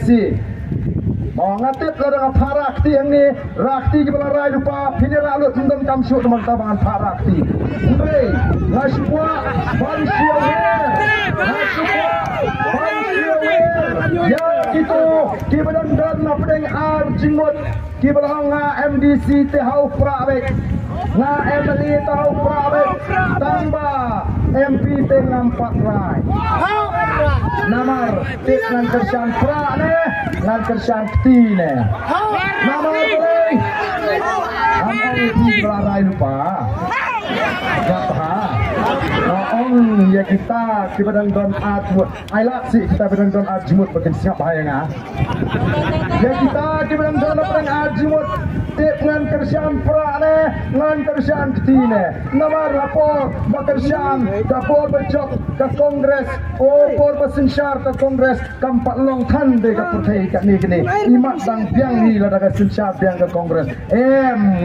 MDC. Mengatip ladang parakti yang ni rakti kepala rai lupa pinira alut tendam kamsyuk teman tabangan parakti. Andre, nasibwa bansiawer, nasibwa bansiawer. Ya itu kibadan dan napdeng arjimut kibalang MDC tehau prawek. Na MLA tahu prawek tambah MP tengam Pak Rai. Namar tik nan kerjaan pra ne, nan kerjaan kti ne. Namar boleh. Amai di Rai lupa. Gapha. Ong ya kita badan don ajmut. Ailak si kita badan don ajmut bagian siap bahaya ngah. Ya kita badan don ajmut. Tik nan kerjaan pra ne, nan kerjaan kti ne. Namar rapor bekerjaan dapur berjok ke Kongres. Por bersensyar ke Kongres kampak long tan de ke putih kat ni kini. Imat sang biang ni lah dah sensyar biang ke Kongres.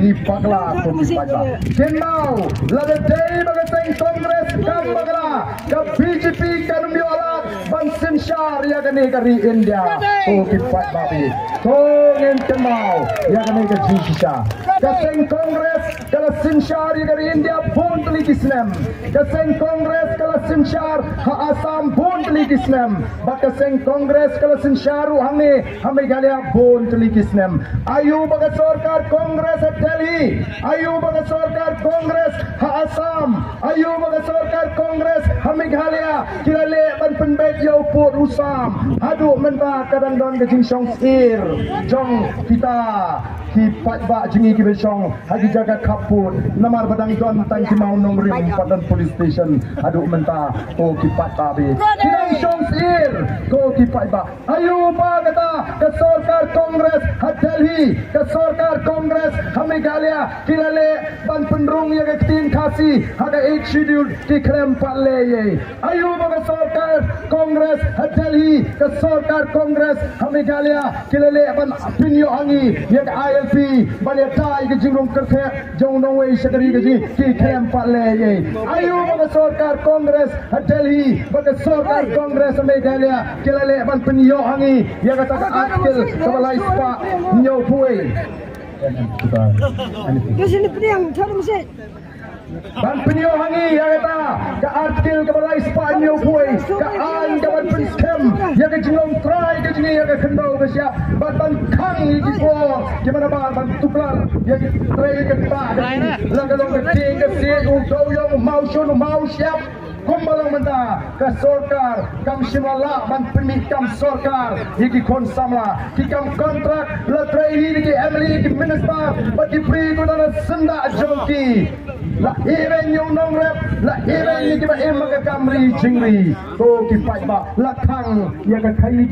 Ni pakla tu pakla. Kenau lah day bagai Kongres kam pakla ke BJP kan miolat ban sensyar ya kini kari India. Oh kipat babi. Tongin kenau ya kini ke Jisha. Kaseng Kongres kalau sensyar ya kari India pun teliti Islam. Kaseng Kongres kalau sensyar ha Assam pun teliti Islam. Bakaseng Kongres kalau sensyaru hame galia pun teliti Islam. Ayu bagai sarkar Kongres Delhi. Ayu bagai sarkar Kongres ha Assam. Ayu bagai sarkar Kongres hame galia kilale ban penbaik yau put usam. Aduh mentah kadang don ke jingsong sir. Jong kita kipat ba jingi ki besong hagi jaga kaput namar badang don tang ki mau nong rim padan police station aduk mentah ko kipat babi kinang song sir ko kipat ba ayo ba kata ke sarkar Kongres Delhi ke sarkar Kongres Meghalaya kilale ban penrung ya ke tin khasi haga ek schedule ki klem palle ye ayo ba ke sarkar Kongres Delhi ke sarkar Kongres Meghalaya kilale ban pinyo angi ya ILP balik tai ke jingrong kerja jong nongwei sekali ke ki kem palle ye ayo bagi sarkar Kongres Delhi bagi sarkar Kongres Meghalaya kelale ban penyo hangi ya kata akil kepala ispa nyo puai ke sini peniang cari musik ban penyo hangi ya kata ke akil kepala ispa nyo puai ke an jawan penskem ya ke jingrong try ke jingi ya ke kendau ke siap ban kang di bawah gimana ban tuklar ya try ke tak langgalong ke ting ke si untuk yang mau sun mau siap kumbalong mentah ke sarkar kam simala ban pemik kam sarkar iki kon samla ki kam kontrak la trainee ki MLA ki minister bagi free ko na senda jongki la even yung nong rep la even ki ba em ka kamri jingri to ki fight ba la khang ya ka khai